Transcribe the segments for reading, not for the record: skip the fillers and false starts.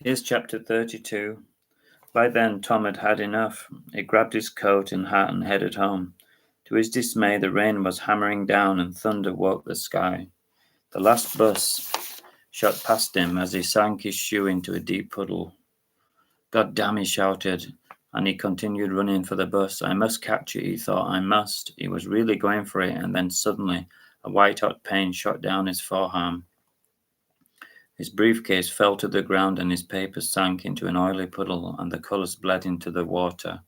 Here's chapter 32. By then, Tom had had enough. He grabbed his coat and hat and headed home. To his dismay, the rain was hammering down and thunder woke the sky. The last bus shot past him as he sank his shoe into a deep puddle. God damn, he shouted, and he continued running for the bus. I must catch it, he thought. I must. He was really going for it, and then suddenly a white-hot pain shot down his forearm. His briefcase fell to the ground and his papers sank into an oily puddle and the colours bled into the water.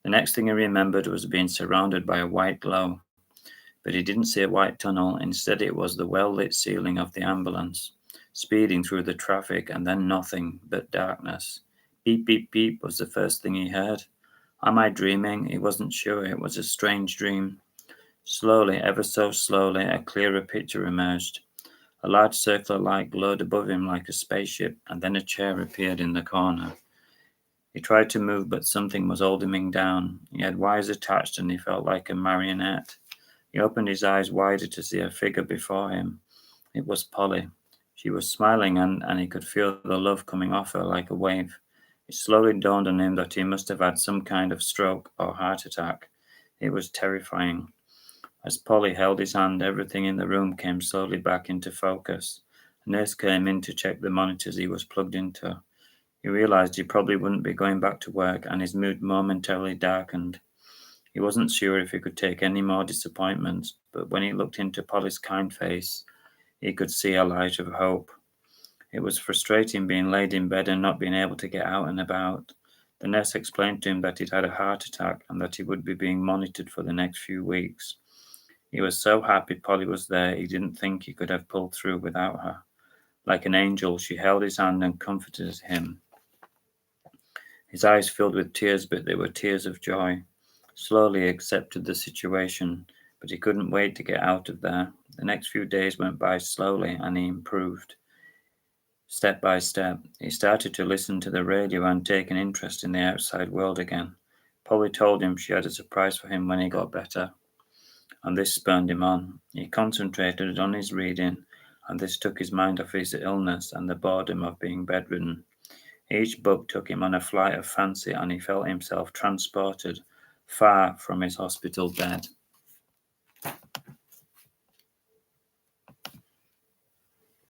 The next thing he remembered was being surrounded by a white glow, but he didn't see a white tunnel. Instead, it was the well-lit ceiling of the ambulance, speeding through the traffic, and then nothing but darkness. Beep, beep, beep was the first thing he heard. Am I dreaming? He wasn't sure. It was a strange dream. Slowly, ever so slowly, a clearer picture emerged. A large circular light glowed above him like a spaceship, and then a chair appeared in the corner. He tried to move, but something was holding him down. He had wires attached, and he felt like a marionette. He opened his eyes wider to see a figure before him. It was Polly. She was smiling, and he could feel the love coming off her like a wave. It slowly dawned on him that he must have had some kind of stroke or heart attack. It was terrifying. As Polly held his hand, everything in the room came slowly back into focus. A nurse came in to check the monitors he was plugged into. He realized he probably wouldn't be going back to work, and his mood momentarily darkened. He wasn't sure if he could take any more disappointments, but when he looked into Polly's kind face, he could see a light of hope. It was frustrating being laid in bed and not being able to get out and about. The nurse explained to him that he'd had a heart attack and that he would be being monitored for the next few weeks. He was so happy Polly was there, he didn't think he could have pulled through without her. Like an angel, she held his hand and comforted him. His eyes filled with tears, but they were tears of joy. Slowly he accepted the situation, but he couldn't wait to get out of there. The next few days went by slowly, and he improved. Step by step, he started to listen to the radio and take an interest in the outside world again. Polly told him she had a surprise for him when he got better, and this spurred him on. He concentrated on his reading, and this took his mind off his illness and the boredom of being bedridden. Each book took him on a flight of fancy, and he felt himself transported far from his hospital bed.